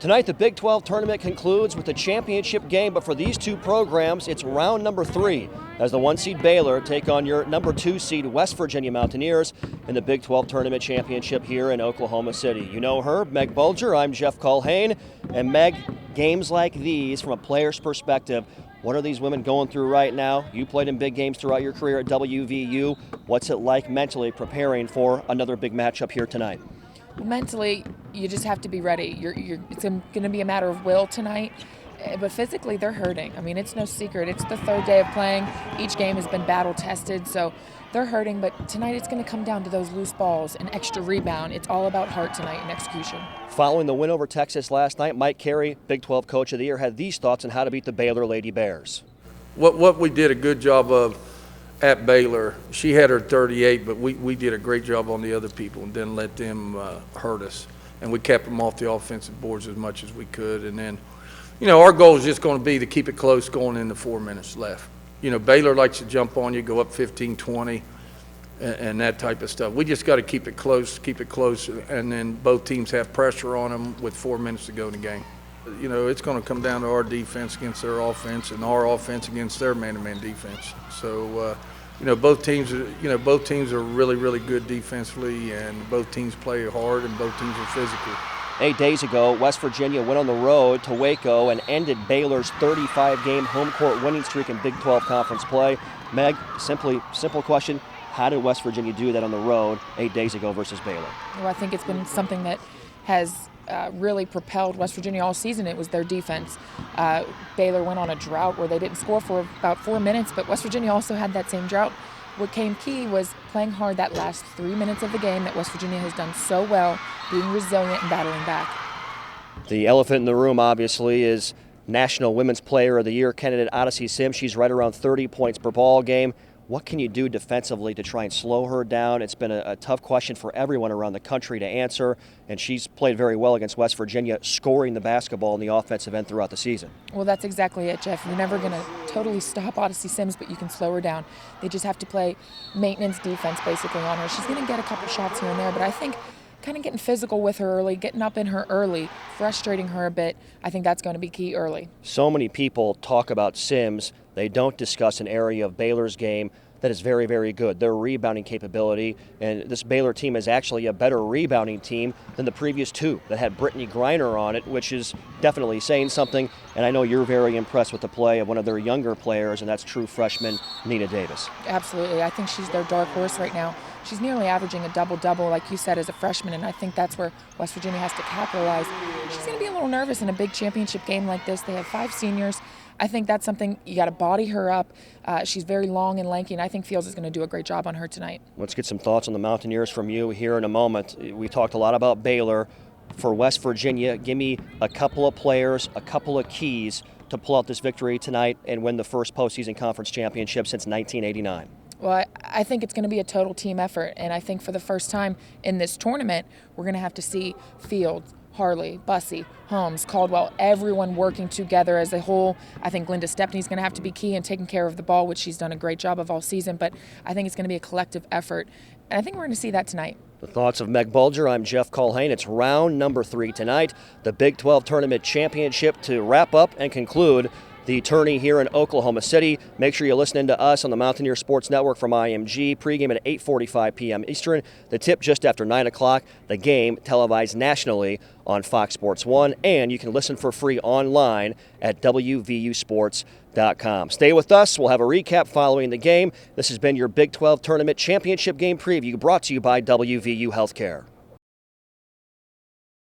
Tonight, the Big 12 tournament concludes with the championship game, but for these two programs, it's round number 3 as the 1-seed Baylor take on your number 2-seed West Virginia Mountaineers in the Big 12 tournament championship here in Oklahoma City. You know her, Meg Bulger. I'm Jeff Culhane. And Meg, games like these, from a player's perspective, what are these women going through right now? You played in big games throughout your career at WVU. What's it like mentally preparing for another big matchup here tonight? Mentally, you just have to be ready. It's going to be a matter of will tonight, but physically they're hurting. I mean, it's no secret. It's the third day of playing. Each game has been battle tested, so they're hurting, but tonight it's going to come down to those loose balls and extra rebound. It's all about heart tonight and execution. Following the win over Texas last night, Mike Carey, Big 12 Coach of the Year, had these thoughts on how to beat the Baylor Lady Bears. What we did a good job of at Baylor, she had her 38, but we did a great job on the other people and didn't let them hurt us. And we kept them off the offensive boards as much as we could. And then, our goal is just going to be to keep it close going into 4 minutes left. Baylor likes to jump on you, go up 15, 20, and that type of stuff. We just got to keep it close, and then both teams have pressure on them with 4 minutes to go in the game. It's going to come down to our defense against their offense and our offense against their man-to-man defense. So, both teams are really, really good defensively, and both teams play hard, and both teams are physical. 8 days ago, West Virginia went on the road to Waco and ended Baylor's 35-game home court winning streak in Big 12 conference play. Meg, simple question. How did West Virginia do that on the road 8 days ago versus Baylor? Well, I think it's been something that has really propelled West Virginia all season. It was their defense. Baylor went on a drought where they didn't score for about 4 minutes, but West Virginia also had that same drought. What came key was playing hard that last 3 minutes of the game that West Virginia has done so well, being resilient and battling back. The elephant in the room, obviously, is National Women's Player of the Year candidate Odyssey Sims. She's right around 30 points per ball game. What can you do defensively to try and slow her down? It's been a tough question for everyone around the country to answer, and she's played very well against West Virginia, scoring the basketball in the offensive end throughout the season. Well, that's exactly it, Jeff. You're never going to totally stop Odyssey Sims, but you can slow her down. They just have to play maintenance defense basically on her. She's going to get a couple shots here and there, but I think kind of getting physical with her early, getting up in her early, frustrating her a bit, I think that's going to be key early. So many people talk about Sims. They don't discuss an area of Baylor's game that is very, very good, their rebounding capability. And this Baylor team is actually a better rebounding team than the previous two that had Brittany Griner on it, which is definitely saying something. And I know you're very impressed with the play of one of their younger players, and that's true freshman Nina Davis. Absolutely. I think she's their dark horse right now. She's nearly averaging a double-double, like you said, as a freshman, and I think that's where West Virginia has to capitalize. She's going to be a little nervous in a big championship game like this. They have 5 seniors. I think that's something you got to body her up. She's very long and lanky, and I think Fields is going to do a great job on her tonight. Let's get some thoughts on the Mountaineers from you here in a moment. We talked a lot about Baylor. For West Virginia, give me a couple of players, a couple of keys to pull out this victory tonight and win the first postseason conference championship since 1989. Well, I think it's going to be a total team effort, and I think for the first time in this tournament, we're going to have to see Fields, Harley, Bussey, Holmes, Caldwell, everyone working together as a whole. I think Linda Stepney's going to have to be key in taking care of the ball, which she's done a great job of all season, but I think it's going to be a collective effort, and I think we're going to see that tonight. The thoughts of Meg Bulger. I'm Jeff Culhane. It's round number 3 tonight, the Big 12 Tournament Championship to wrap up and conclude the tourney here in Oklahoma City. Make sure you're listening to us on the Mountaineer Sports Network from IMG. Pregame at 8:45 p.m. Eastern. The tip just after 9 o'clock. The game televised nationally on Fox Sports 1. And you can listen for free online at WVUsports.com. Stay with us. We'll have a recap following the game. This has been your Big 12 Tournament Championship Game preview brought to you by WVU Healthcare.